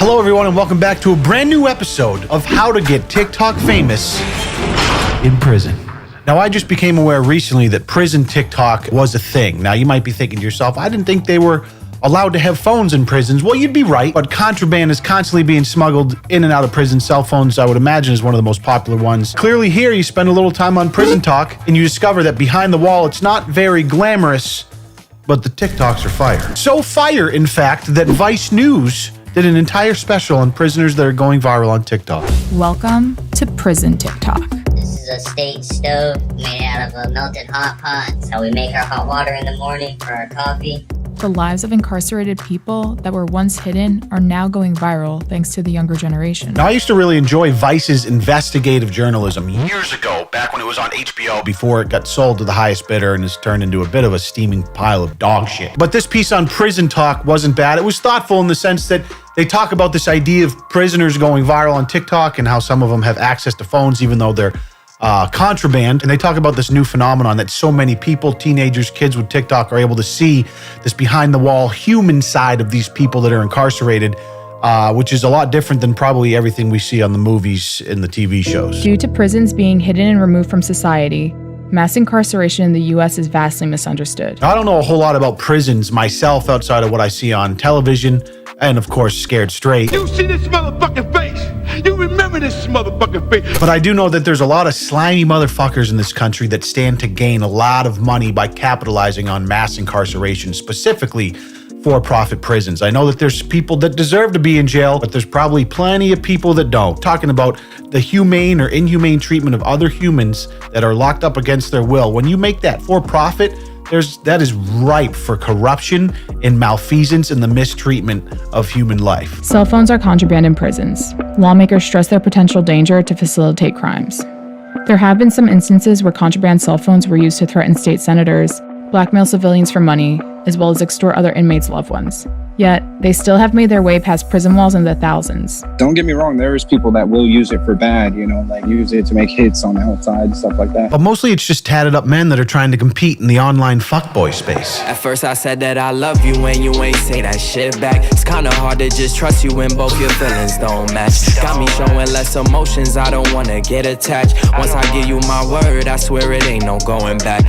Hello everyone and welcome back to a brand new episode of How to Get TikTok Famous in Prison. Now I just became aware recently that prison TikTok was a thing. Now you might be thinking to yourself, I didn't think they were allowed to have phones in prisons. Well, you'd be right, but contraband is constantly being smuggled in and out of prison. Cell phones, I would imagine, is one of the most popular ones. Clearly here you spend a little time on Prison Talk and you discover that behind the wall it's not very glamorous, but the TikToks are fire. So fire, in fact, that Vice News did an entire special on prisoners that are going viral on TikTok. Welcome to Prison TikTok. This is a state stove made out of a melted hot pot. It's how we make our hot water in the morning for our coffee. The lives of incarcerated people that were once hidden are now going viral thanks to the younger generation. Now, I used to really enjoy Vice's investigative journalism years ago, back when it was on HBO, before it got sold to the highest bidder and has turned into a bit of a steaming pile of dog shit. But this piece on Prison Talk wasn't bad. It was thoughtful in the sense that they talk about this idea of prisoners going viral on TikTok and how some of them have access to phones even though they're contraband. And they talk about this new phenomenon that so many people, teenagers, kids with TikTok are able to see this behind the wall human side of these people that are incarcerated, which is a lot different than probably everything we see on the movies and the TV shows. Due to prisons being hidden and removed from society, mass incarceration in the U.S. is vastly misunderstood. I don't know a whole lot about prisons myself outside of what I see on television and, of course, Scared Straight. You see this motherfucking face. You remember this motherfucking face. But I do know that there's a lot of slimy motherfuckers in this country that stand to gain a lot of money by capitalizing on mass incarceration, specifically for-profit prisons. I know that there's people that deserve to be in jail, but there's probably plenty of people that don't. Talking about the humane or inhumane treatment of other humans that are locked up against their will. When you make that for-profit, that is ripe for corruption and malfeasance and the mistreatment of human life. Cell phones are contraband in prisons. Lawmakers stress their potential danger to facilitate crimes. There have been some instances where contraband cell phones were used to threaten state senators, blackmail civilians for money, as well as extort other inmates' loved ones. Yet, they still have made their way past prison walls in the thousands. Don't get me wrong, there's people that will use it for bad, like use it to make hits on the outside and stuff like that. But mostly it's just tatted up men that are trying to compete in the online fuckboy space. At first I said that I love you when you ain't say that shit back. It's kinda hard to just trust you when both your feelings don't match. Got me showing less emotions, I don't wanna get attached. Once I give you my word, I swear it ain't no going back.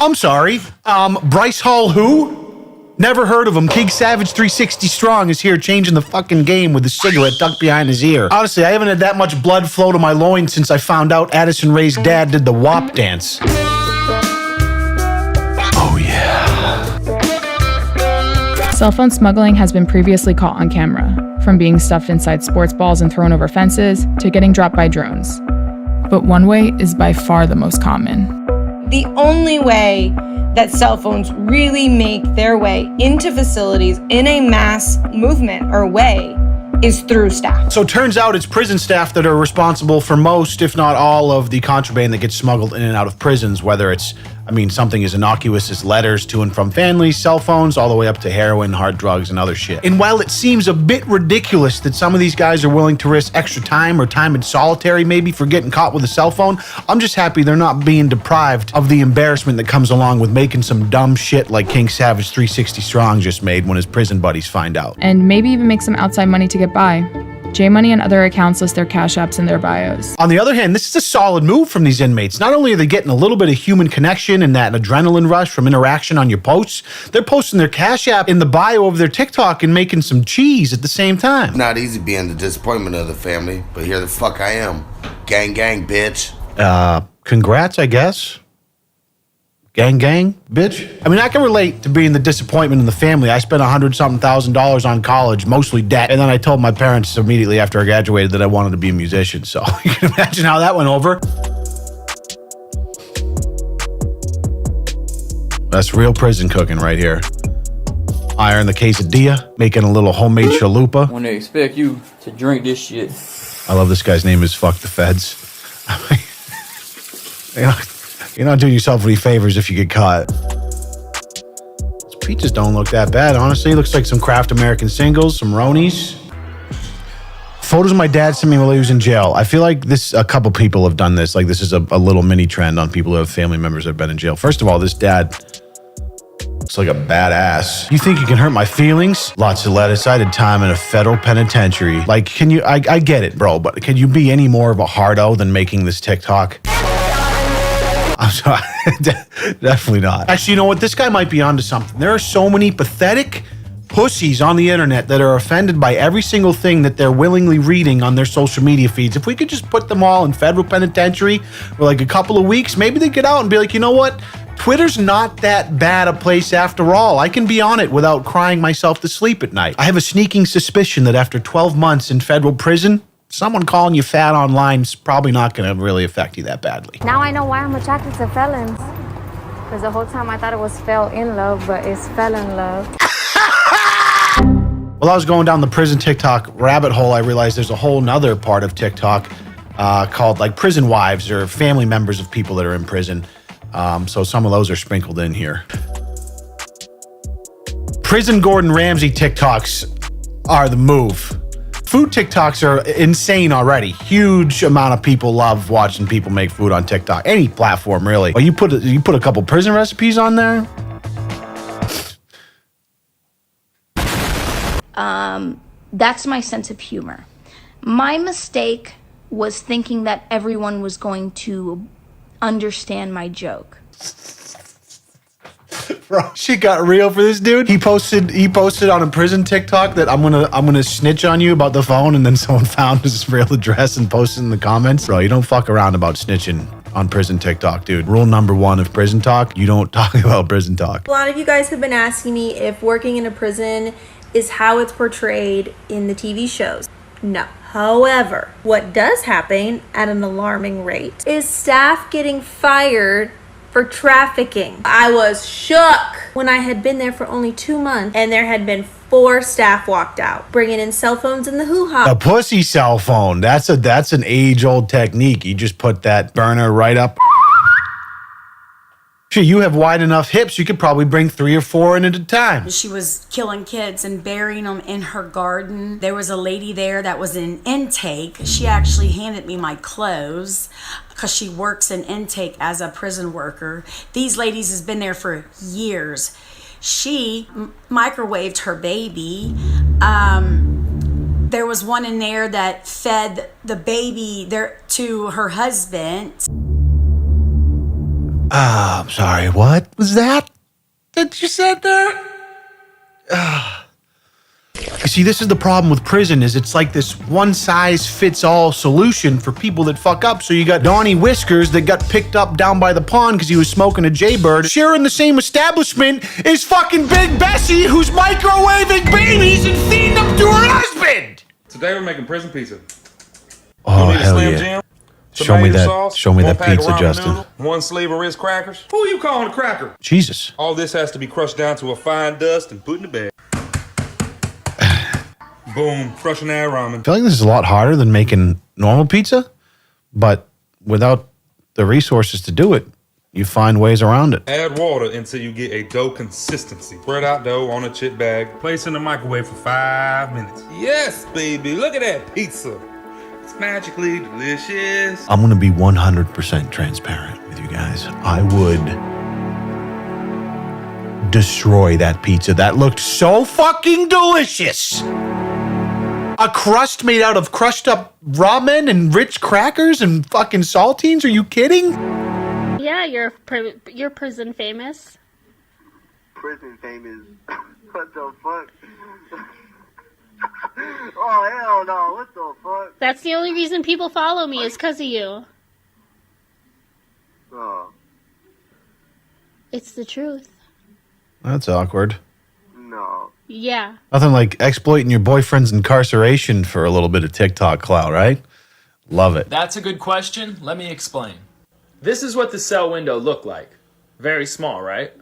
I'm sorry, Bryce Hall who? Never heard of him. King Savage 360 Strong is here changing the fucking game with a cigarette tucked behind his ear. Honestly, I haven't had that much blood flow to my loins since I found out Addison Rae's dad did the WAP dance. Oh yeah. Cell phone smuggling has been previously caught on camera, from being stuffed inside sports balls and thrown over fences to getting dropped by drones. But one way is by far the most common. The only way that cell phones really make their way into facilities in a mass movement or way is through staff. So it turns out it's prison staff that are responsible for most, if not all, of the contraband that gets smuggled in and out of prisons, whether it's, something as innocuous as letters to and from families, cell phones, all the way up to heroin, hard drugs, and other shit. And while it seems a bit ridiculous that some of these guys are willing to risk extra time or time in solitary maybe for getting caught with a cell phone, I'm just happy they're not being deprived of the embarrassment that comes along with making some dumb shit like King Savage 360 Strong just made when his prison buddies find out. And maybe even make some outside money to get by. J-Money and other accounts list their cash apps in their bios. On the other hand, this is a solid move from these inmates. Not only are they getting a little bit of human connection and that adrenaline rush from interaction on your posts, they're posting their cash app in the bio of their TikTok and making some cheese at the same time. Not easy being the disappointment of the family, but here the fuck I am. Gang, gang, bitch. Congrats, I guess. Gang, gang, bitch. I can relate to being the disappointment in the family. I spent $100-something on college, mostly debt, and then I told my parents immediately after I graduated that I wanted to be a musician, so you can imagine how that went over. That's real prison cooking right here. Iron the quesadilla, making a little homemade chalupa. When they expect you to drink this shit. I love this guy's name is Fuck the Feds. You're not doing yourself any favors if you get caught. These pizzas don't look that bad, honestly. Looks like some Kraft American singles, some Ronies. Photos my dad sent me while he was in jail. I feel like a couple people have done this. Like this is a little mini trend on people who have family members that have been in jail. First of all, this dad Looks like a badass. You think you can hurt my feelings? Lots of lettuce. I did time in a federal penitentiary. Like, can you, I get it, bro, but can you be any more of a hardo than making this TikTok? I'm sorry. Definitely not. Actually, you know what? This guy might be onto something. There are so many pathetic pussies on the internet that are offended by every single thing that they're willingly reading on their social media feeds. If we could just put them all in federal penitentiary for like a couple of weeks, maybe they'd get out and be like, you know what? Twitter's not that bad a place after all. I can be on it without crying myself to sleep at night. I have a sneaking suspicion that after 12 months in federal prison, someone calling you fat online is probably not going to really affect you that badly. Now I know why I'm attracted to felons. Because the whole time I thought it was fell in love, but it's fell in love. While I was going down the prison TikTok rabbit hole, I realized there's a whole nother part of TikTok called like prison wives or family members of people that are in prison. So some of those are sprinkled in here. Prison Gordon Ramsay TikToks are the move. Food TikToks are insane already. Huge amount of people love watching people make food on TikTok. Any platform, really. But you put a couple prison recipes on there? That's my sense of humor. My mistake was thinking that everyone was going to understand my joke. Bro, shit got real for this dude. He posted on a prison TikTok that I'm gonna snitch on you about the phone, and then someone found his real address and posted in the comments. Bro, you don't fuck around about snitching on prison TikTok, dude. Rule number 1 of prison talk, you don't talk about prison talk. A lot of you guys have been asking me if working in a prison is how it's portrayed in the TV shows. No. However, what does happen at an alarming rate is staff getting fired for trafficking. I was shook when I had been there for only 2 months and there had been 4 staff walked out, bringing in cell phones in the hoo-ha. A pussy cell phone. That's an age-old technique. You just put that burner right up. Sure, you have wide enough hips, you could probably bring 3 or 4 in at a time. She was killing kids and burying them in her garden. There was a lady there that was in intake. She actually handed me my clothes because she works in intake as a prison worker. These ladies has been there for years. She microwaved her baby. There was one in there that fed the baby to her husband. I'm sorry, what was that you said there? You see, this is the problem with prison, is it's like this one-size-fits-all solution for people that fuck up. So you got Donnie Whiskers that got picked up down by the pond because he was smoking a Jaybird, sharing the same establishment as fucking Big Bessie, who's microwaving babies and feeding them to her husband! Today we're making prison pizza. Oh, hell yeah. Show me that pizza, Justin. Noodle, 1 sleeve of Ritz crackers. Who are you calling a cracker? Jesus. All this has to be crushed down to a fine dust and put in a bag. Boom, crushing that ramen. I feel like this is a lot harder than making normal pizza, but without the resources to do it, you find ways around it. Add water until you get a dough consistency. Spread out dough on a chip bag. Place in the microwave for 5 minutes. Yes, baby, look at that pizza. It's magically delicious. I'm going to be 100% transparent with you guys. I would destroy that pizza. That looked so fucking delicious. A crust made out of crushed up ramen and rich crackers and fucking saltines? Are you kidding? Yeah, you're prison famous. Prison famous? What the fuck? Oh, hell no. What the fuck? That's the only reason people follow me is because of you. Oh. It's the truth. That's awkward. No. Yeah. Nothing like exploiting your boyfriend's incarceration for a little bit of TikTok clout, right? Love it. That's a good question. Let me explain. This is what the cell window looked like. Very small, right?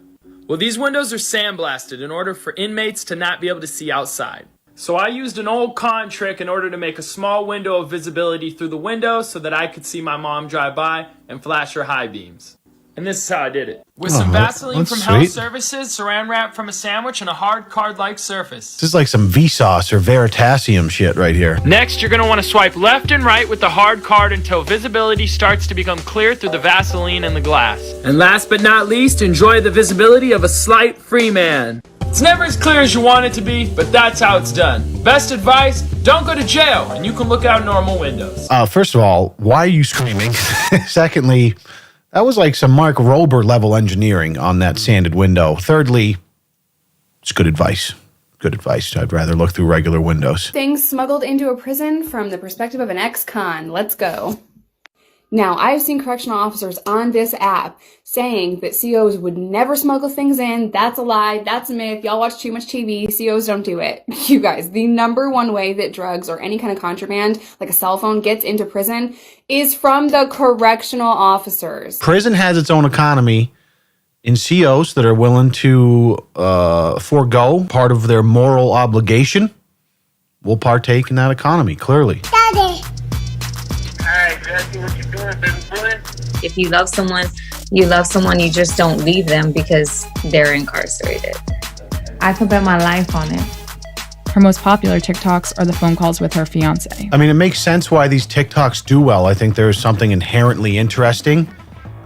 Well, these windows are sandblasted in order for inmates to not be able to see outside. So I used an old con trick in order to make a small window of visibility through the window so that I could see my mom drive by and flash her high beams. And this is how I did it. With Oh, some Vaseline that's from sweet. Health Services, saran wrap from a sandwich, and a hard card-like surface. This is like some Vsauce or Veritasium shit right here. Next, you're going to want to swipe left and right with the hard card until visibility starts to become clear through the Vaseline and the glass. And last but not least, enjoy the visibility of a slight free man. It's never as clear as you want it to be, but that's how it's done. Best advice, don't go to jail, and you can look out normal windows. First of all, why are you screaming? Secondly, that was like some Mark Rober level engineering on that sanded window. Thirdly, it's good advice. Good advice. I'd rather look through regular windows. Things smuggled into a prison from the perspective of an ex-con. Let's go. Now, I've seen correctional officers on this app saying that COs would never smuggle things in. That's a lie. That's a myth. Y'all watch too much TV. COs don't do it. You guys, the number one way that drugs or any kind of contraband, like a cell phone, gets into prison is from the correctional officers. Prison has its own economy in COs that are willing to forego part of their moral obligation. Will partake in that economy, clearly. Hey, Jesse, what you doing, baby boy? If you love someone, you just don't leave them because they're incarcerated. I could bet my life on it. Her most popular TikToks are the phone calls with her fiance. I mean, it makes sense why these TikToks do well. I think there's something inherently interesting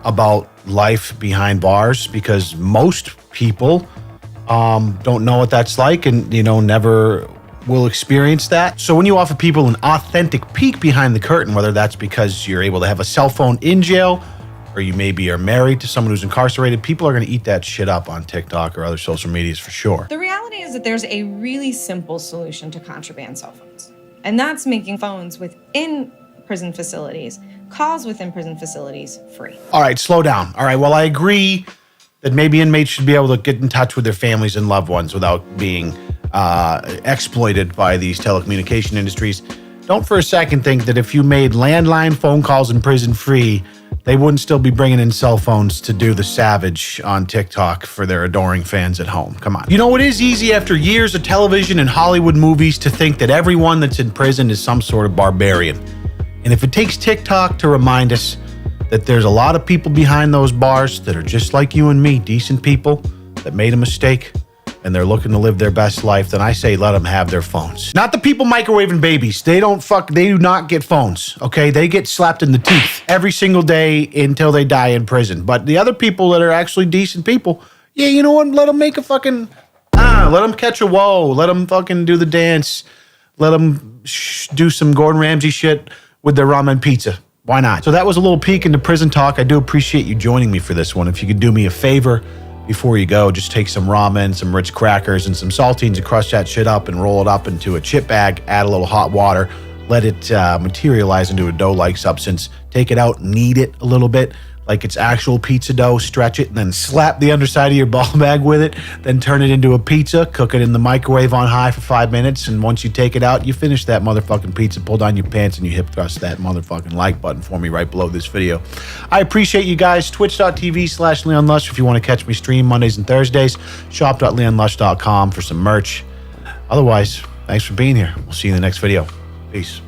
about life behind bars because most people don't know what that's like and, never will experience that. So when you offer people an authentic peek behind the curtain, whether that's because you're able to have a cell phone in jail or you maybe are married to someone who's incarcerated, people are going to eat that shit up on TikTok or other social medias for sure. The reality is that there's a really simple solution to contraband cell phones, and that's making phones within prison facilities, calls within prison facilities, free. All right, slow down. All right, well, I agree that maybe inmates should be able to get in touch with their families and loved ones without being exploited by these telecommunication industries. Don't for a second think that if you made landline phone calls in prison free, they wouldn't still be bringing in cell phones to do the savage on TikTok for their adoring fans at home. Come on. It is easy after years of television and Hollywood movies to think that everyone that's in prison is some sort of barbarian. And if it takes TikTok to remind us that there's a lot of people behind those bars that are just like you and me, decent people that made a mistake, and they're looking to live their best life, then I say let them have their phones. Not the people microwaving babies. They do not get phones, okay? They get slapped in the teeth every single day until they die in prison. But the other people that are actually decent people, yeah, you know what? Let them make a fucking, let them catch a whoa. Let them fucking do the dance. Let them do some Gordon Ramsay shit with their ramen pizza. Why not? So that was a little peek into prison talk. I do appreciate you joining me for this one. If you could do me a favor, before you go, just take some ramen, some Ritz crackers, and some saltines and crush that shit up and roll it up into a chip bag, add a little hot water, let it materialize into a dough-like substance, take it out, knead it a little bit like it's actual pizza dough, stretch it, and then slap the underside of your ball bag with it, then turn it into a pizza, cook it in the microwave on high for 5 minutes, and once you take it out, you finish that motherfucking pizza, pull down your pants, and you hip thrust that motherfucking like button for me right below this video. I appreciate you guys. Twitch.tv/LeonLush if you want to catch me stream Mondays and Thursdays. Shop.leonlush.com for some merch. Otherwise, thanks for being here. We'll see you in the next video. Peace.